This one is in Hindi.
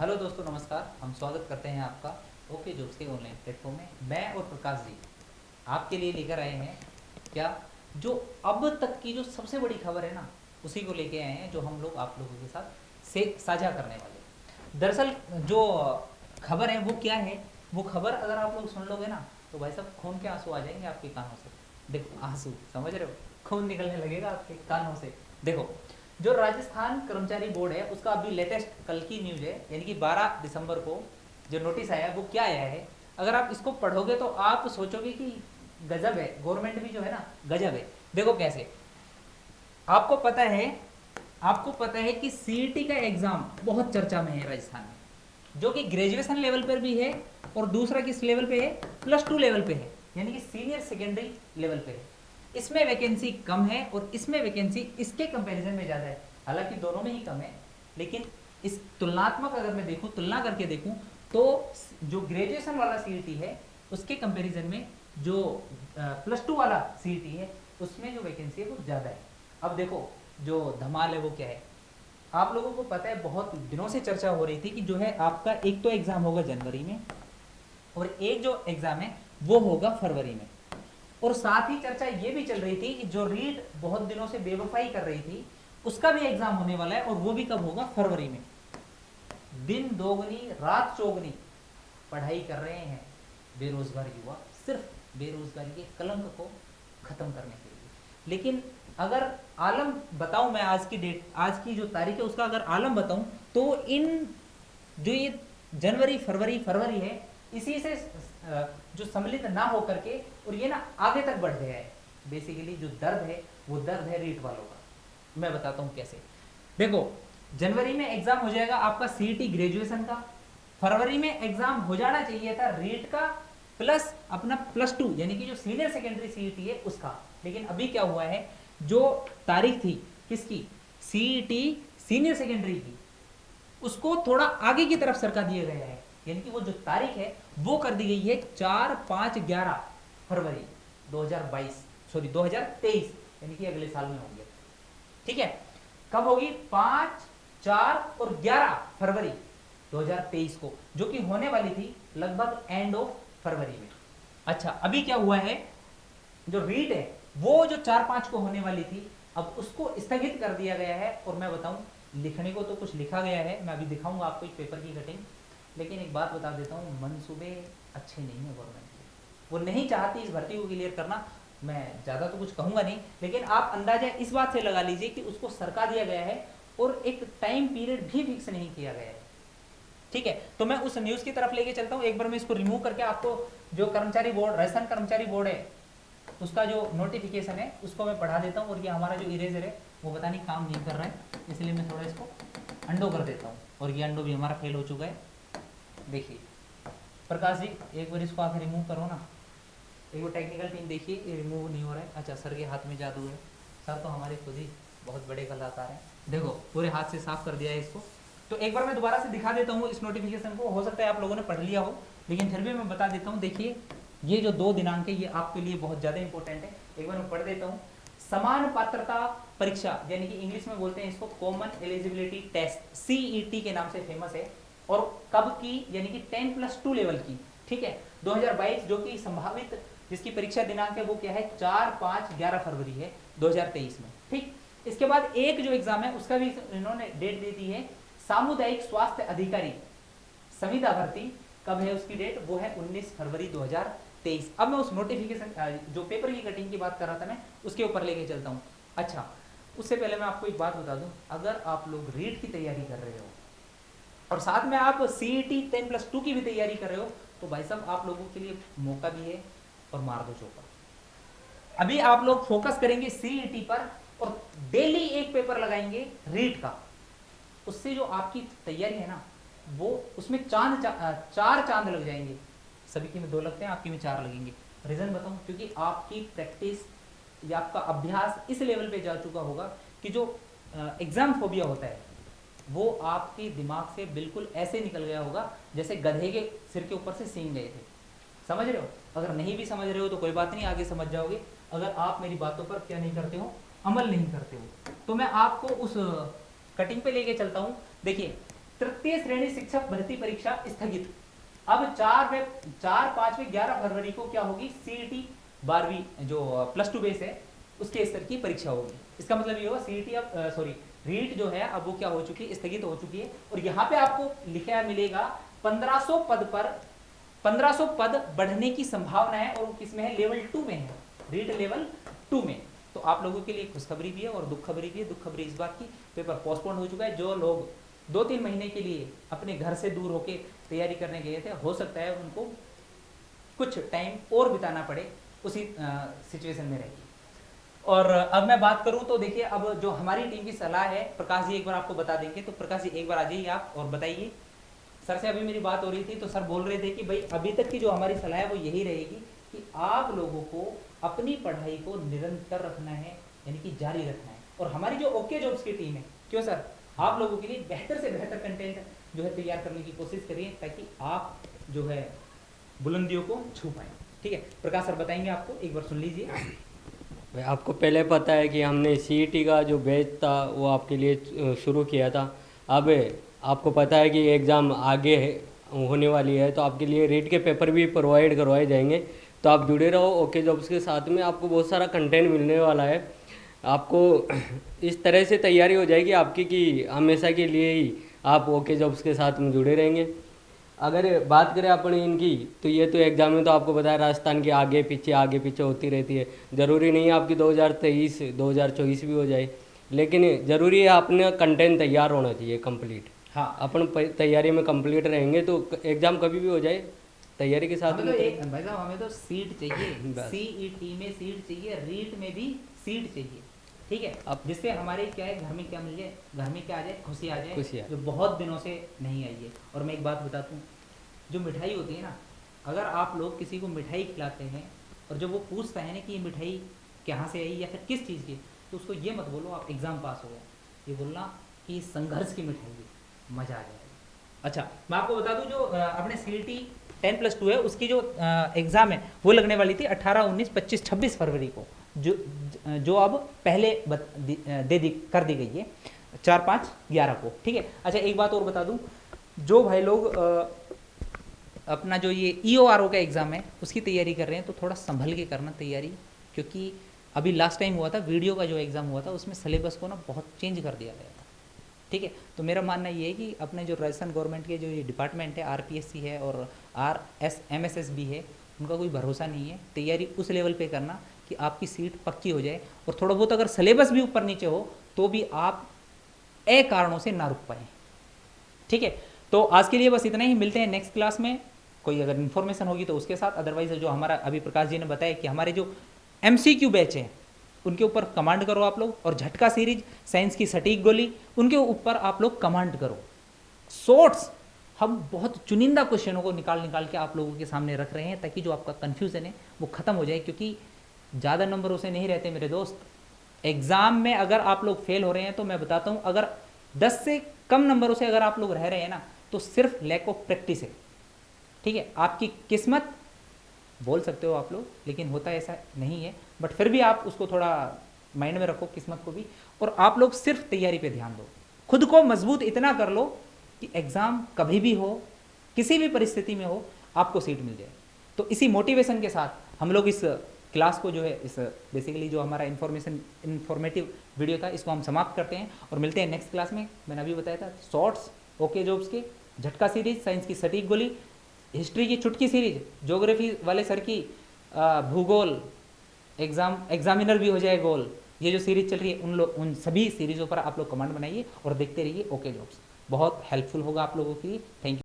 हेलो दोस्तों, नमस्कार। हम स्वागत करते हैं आपका ओके जॉब्स के ऑनलाइन प्लेटफॉर्म में। मैं और प्रकाश जी आपके लिए लेकर आए हैं क्या, जो अब तक की जो सबसे बड़ी खबर है ना, उसी को लेके आए हैं, जो हम लोग आप लोगों के साथ से साझा करने वाले हैं। दरअसल जो खबर है वो क्या है, वो खबर अगर आप लोग सुन लोगे ना तो भाई साहब खून के आंसू आ जाएंगे आपके कानों से। देखो, आंसू समझ रहे हो, खून निकलने लगेगा आपके कानों से। देखो, जो राजस्थान कर्मचारी बोर्ड है उसका अभी लेटेस्ट कल की न्यूज है, यानी कि 12 दिसंबर को जो नोटिस आया है वो क्या आया है। अगर आप इसको पढ़ोगे तो आप सोचोगे कि गजब है, गवर्नमेंट भी जो है ना गजब है। देखो कैसे, आपको पता है आपको पता है कि सीईटी का एग्जाम बहुत चर्चा में है राजस्थान में, जो कि ग्रेजुएशन लेवल पर भी है, और दूसरा किस लेवल पे है, +2 लेवल पे है, यानी कि सीनियर सेकेंडरी लेवल पे है। इसमें वैकेंसी कम है और इसमें वैकेंसी इसके कंपैरिजन में ज़्यादा है। हालांकि दोनों में ही कम है, लेकिन इस तुलनात्मक अगर मैं देखूं, तुलना करके देखूं, तो जो ग्रेजुएशन वाला सीईटी है उसके कंपैरिजन में जो +2 वाला सीईटी है उसमें जो वैकेंसी है वो ज़्यादा है। अब देखो, जो धमाल है वो क्या है, आप लोगों को पता है बहुत दिनों से चर्चा हो रही थी कि जो है आपका एक तो एग्ज़ाम होगा जनवरी में, और एक जो एग्ज़ाम है वो होगा फरवरी में। और साथ ही चर्चा ये भी चल रही थी कि जो रीट बहुत दिनों से बेवफाई कर रही थी उसका भी एग्ज़ाम होने वाला है, और वो भी कब होगा, फरवरी में। दिन दोगुनी रात चौगुनी पढ़ाई कर रहे हैं बेरोजगार युवा, सिर्फ बेरोजगारी के कलंक को खत्म करने के लिए। लेकिन अगर आलम बताऊं, मैं आज की डेट, आज की जो तारीख है उसका अगर आलम बताऊं, तो इन जो ये जनवरी फरवरी फरवरी है, इसी से जो सम्मिलित ना हो करके और ये ना आगे तक बढ़ गया है। बेसिकली जो दर्द है वो दर्द है रीट वालों का। मैं बताता हूँ कैसे। देखो, जनवरी में एग्जाम हो जाएगा आपका सीईटी ग्रेजुएशन का, फरवरी में एग्जाम हो जाना चाहिए था रीट का प्लस अपना +2 यानी कि जो सीनियर सेकेंडरी सीईटी है उसका। लेकिन अभी क्या हुआ है, जो तारीख थी किसकी, सीईटी सीनियर सेकेंडरी की, उसको थोड़ा आगे की तरफ सरका दिया गया है। यानी कि वो जो तारीख है वो कर दी गई है 4, 5, 11 फरवरी 2022, सॉरी 2023, यानी कि अगले साल में होंगे। ठीक है, कब होगी, 5, 4 और 11 फरवरी 2023 को, जो कि होने वाली थी लगभग एंड ऑफ फरवरी में। अच्छा, अभी क्या हुआ है, जो रीट है वो जो 4, 5 को होने वाली थी, अब उसको स्थगित कर दिया गया है। और मैं बताऊं, लिखने को तो कुछ लिखा गया है, मैं अभी दिखाऊंगा आपको एक पेपर की कटिंग। लेकिन एक बात बता देता हूँ, मंसूबे अच्छे नहीं है गवर्नमेंट के, वो नहीं चाहती इस भर्ती को क्लियर करना। मैं ज़्यादा तो कुछ कहूँगा नहीं, लेकिन आप अंदाजा इस बात से लगा लीजिए कि उसको सरका दिया गया है और एक टाइम पीरियड भी फिक्स नहीं किया गया है। ठीक है, तो मैं उस न्यूज़ की तरफ लेके चलता हूँ। एक बार मैं इसको रिमूव करके आपको जो कर्मचारी बोर्ड, राजस्थान कर्मचारी बोर्ड है, उसका जो नोटिफिकेशन है उसको मैं पढ़ा देता हूँ। और ये हमारा जो इरेजर है वो पता नहीं काम नहीं कर रहा है, इसलिए मैं थोड़ा इसको अंडो कर देता हूँ। और ये अंडो भी हमारा फेल हो चुका है। देखिए प्रकाश जी, एक बार इसको आके रिमूव करो ना। एक बार टेक्निकल टीम देखिए, ये रिमूव नहीं हो रहा है। अच्छा, सर के हाथ में जादू है, सर तो हमारे खुद ही बहुत बड़े कलाकार हैं। देखो, पूरे हाथ से साफ कर दिया है इसको। तो एक बार मैं दोबारा से दिखा देता हूँ इस नोटिफिकेशन को, हो सकता है आप लोगों ने पढ़ लिया हो, लेकिन फिर भी मैं बता देता हूँ। देखिए, ये जो 2 दिनांक है ये आपके लिए बहुत ज़्यादा इंपॉर्टेंट है। एक बार मैं पढ़ देता हूँ। समान पात्रता परीक्षा, यानी कि इंग्लिश में बोलते हैं इसको कॉमन एलिजिबिलिटी टेस्ट, सीईटी के नाम से फेमस है। और कब की, यानी कि 10+2 लेवल की। ठीक है, 2022, जो कि संभावित जिसकी परीक्षा दिनांक है वो क्या है, 4, 5, 11 फरवरी है 2023 में। ठीक, इसके बाद एक जो एग्जाम है उसका भी इन्होंने डेट दे दी है, सामुदायिक स्वास्थ्य अधिकारी संविदा भर्ती। कब है उसकी डेट, वो है 19 फरवरी 2023। अब मैं उस नोटिफिकेशन, जो पेपर की कटिंग की बात कर रहा था मैं, उसके ऊपर लेके चलता हूँ। अच्छा, उससे पहले मैं आपको एक बात बता दूं, अगर आप लोग रीट की तैयारी कर रहे हो और साथ में आप सीईटी 10+2 की भी तैयारी कर रहे हो, तो भाई साहब आप लोगों के लिए मौका भी है, और मार दो चौका। अभी आप लोग फोकस करेंगे सीईटी पर और डेली एक पेपर लगाएंगे रीट का, उससे जो आपकी तैयारी है ना, वो उसमें चार चांद लग जाएंगे। सभी की में 2 लगते हैं, आपकी में 4 लगेंगे। रीजन बताऊं, क्योंकि आपकी प्रैक्टिस या आपका अभ्यास इस लेवल पे जा चुका होगा कि जो एग्जाम फोबिया होता है वो आपके दिमाग से बिल्कुल ऐसे निकल गया होगा जैसे गधे के सिर के ऊपर से सींग गए थे। समझ रहे हो? अगर नहीं भी समझ रहे हो तो कोई बात नहीं, आगे समझ जाओगे, अगर आप मेरी बातों पर क्या नहीं करते हो, अमल नहीं करते हो। तो मैं आपको उस कटिंग पे लेके चलता हूँ। देखिए, तृतीय श्रेणी शिक्षक भर्ती परीक्षा स्थगित। अब 4, 5वें 11 फरवरी को क्या होगी, सीईटी 12वीं जो +2 बेस है उसके स्तर की परीक्षा होगी। इसका मतलब ये होगा सीईटी अब रीट जो है अब वो क्या हो चुकी है, स्थगित हो चुकी है। और यहाँ पे आपको लिखा मिलेगा 1500 पद पर 1500 पद बढ़ने की संभावना है, और वो किसमें है, लेवल 2 में है, रीट लेवल 2 में। तो आप लोगों के लिए खुशखबरी भी है और दुख खबरी भी है। दुख खबरी इस बात की, पेपर पोस्टपोन हो चुका है। जो लोग 2-3 महीने के लिए अपने घर से दूर होके तैयारी करने गए थे, हो सकता है उनको कुछ टाइम और बिताना पड़े, उसी सिचुएशन में रहेगी। और अब मैं बात करूं तो देखिए, अब जो हमारी टीम की सलाह है, प्रकाश जी एक बार आपको बता देंगे। तो प्रकाश जी एक बार आ जाइए आप और बताइए। सर से अभी मेरी बात हो रही थी तो सर बोल रहे थे कि भाई अभी तक की जो हमारी सलाह है वो यही रहेगी कि आप लोगों को अपनी पढ़ाई को निरंतर रखना है, यानी कि जारी रखना है। और हमारी जो ओके जॉब्स की टीम है, क्यों सर, आप लोगों के लिए बेहतर से बेहतर कंटेंट जो है तैयार करने की कोशिश करिए, ताकि आप जो है बुलंदियों को छू पाएं। ठीक है, प्रकाश सर बताएंगे आपको, एक बार सुन लीजिए। भाई आपको पहले पता है कि हमने सीईटी का जो बैच था वो आपके लिए शुरू किया था। अब आपको पता है कि एग्ज़ाम आगे होने वाली है, तो आपके लिए रीट के पेपर भी प्रोवाइड करवाए जाएंगे। तो आप जुड़े रहो ओके जॉब्स के साथ में, आपको बहुत सारा कंटेंट मिलने वाला है। आपको इस तरह से तैयारी हो जाएगी आपकी कि हमेशा के लिए ही आप ओके जॉब्स के साथ में जुड़े रहेंगे। अगर बात करें अपने इनकी, तो ये तो एग्जाम में तो आपको बताया राजस्थान की आगे पीछे होती रहती है। ज़रूरी नहीं है आपकी 2023 2024 भी हो जाए, लेकिन ज़रूरी है अपना कंटेंट तैयार होना चाहिए कंप्लीट। हाँ, अपन तैयारी में कंप्लीट रहेंगे तो एग्ज़ाम कभी भी हो जाए तैयारी के साथ हमें में तो एक भाई साहब, हमें तो सीट चाहिए, सीईटी में सीट चाहिए, रीट में भी सीट चाहिए। ठीक है, अब जिससे हमारे क्या है, घर में क्या मिल जाए, घर में क्या आ जाए, खुशी आ जाए, जो बहुत दिनों से नहीं आई है। और मैं एक बात बताता हूँ, जो मिठाई होती है ना, अगर आप लोग किसी को मिठाई खिलाते हैं और जब वो पूछता है ना कि ये मिठाई कहाँ से आई या फिर किस चीज़ की, तो उसको ये मत बोलो आप एग्ज़ाम पास हो गया, ये बोलना कि संघर्ष की मिठाई है, मज़ा आ जाएगा। अच्छा, मैं आपको बता दूं, जो अपने सीईटी 10+2 है उसकी जो एग्ज़ाम है वो लगने वाली थी 18, 19, 25, 26 फरवरी को, जो अब पहले कर दी गई है 4, 5, 11 को। ठीक है, अच्छा एक बात और बता दूं, जो भाई लोग अपना जो ये EORO का एग्ज़ाम है उसकी तैयारी कर रहे हैं, तो थोड़ा संभल के करना तैयारी, क्योंकि अभी लास्ट टाइम हुआ था वीडियो का जो एग्ज़ाम हुआ था उसमें सिलेबस को ना बहुत चेंज कर दिया गया था। ठीक है, तो मेरा मानना ये है कि अपने जो राजस्थान गवर्नमेंट के जो ये डिपार्टमेंट है, RPSC है और MSSB है, उनका कोई भरोसा नहीं है। तैयारी उस लेवल पे करना कि आपकी सीट पक्की हो जाए, और थोड़ा बहुत अगर सिलेबस भी ऊपर नीचे हो तो भी आप कारणों से ना रुक पाए। ठीक है, तो आज के लिए बस इतना ही, मिलते हैं नेक्स्ट क्लास में। कोई अगर इन्फॉर्मेशन होगी तो उसके साथ, अदरवाइज जो हमारा अभी प्रकाश जी ने बताया कि हमारे जो MCQ बैच हैं उनके ऊपर कमांड करो आप लोग, और झटका सीरीज, साइंस की सटीक गोली, उनके ऊपर आप लोग कमांड करो। शॉर्ट्स हम बहुत चुनिंदा क्वेश्चनों को निकाल के आप लोगों के सामने रख रहे हैं, ताकि जो आपका कन्फ्यूजन है वो खत्म हो जाए, क्योंकि ज़्यादा नंबरों से नहीं रहते मेरे दोस्त। एग्ज़ाम में अगर आप लोग फेल हो रहे हैं तो मैं बताता हूँ, अगर 10 से कम नंबरों से अगर आप लोग रह रहे हैं ना, तो सिर्फ लैक ऑफ प्रैक्टिस है। ठीक है, आपकी किस्मत बोल सकते हो आप लोग, लेकिन होता ऐसा नहीं है। बट फिर भी आप उसको थोड़ा माइंड में रखो, किस्मत को भी, और आप लोग सिर्फ तैयारी पे ध्यान दो। खुद को मजबूत इतना कर लो कि एग्ज़ाम कभी भी हो, किसी भी परिस्थिति में हो, आपको सीट मिल जाए। तो इसी मोटिवेशन के साथ हम लोग इस क्लास को जो है, इस बेसिकली जो हमारा इन्फॉर्मेटिव वीडियो था, इसको हम समाप्त करते हैं और मिलते हैं नेक्स्ट क्लास में। मैंने अभी बताया था शॉर्ट्स ओके जॉब्स के, झटका सीरीज, साइंस की सटीक गोली, हिस्ट्री की चुटकी सीरीज, ज्योग्राफी वाले सर की भूगोल, एग्जामिनर भी हो जाए गोल, ये जो सीरीज चल रही है उन सभी सीरीज़ों पर आप लोग कमांड बनाइए और देखते रहिए ओके जॉब्स। बहुत हेल्पफुल होगा आप लोगों के लिए। Thank you.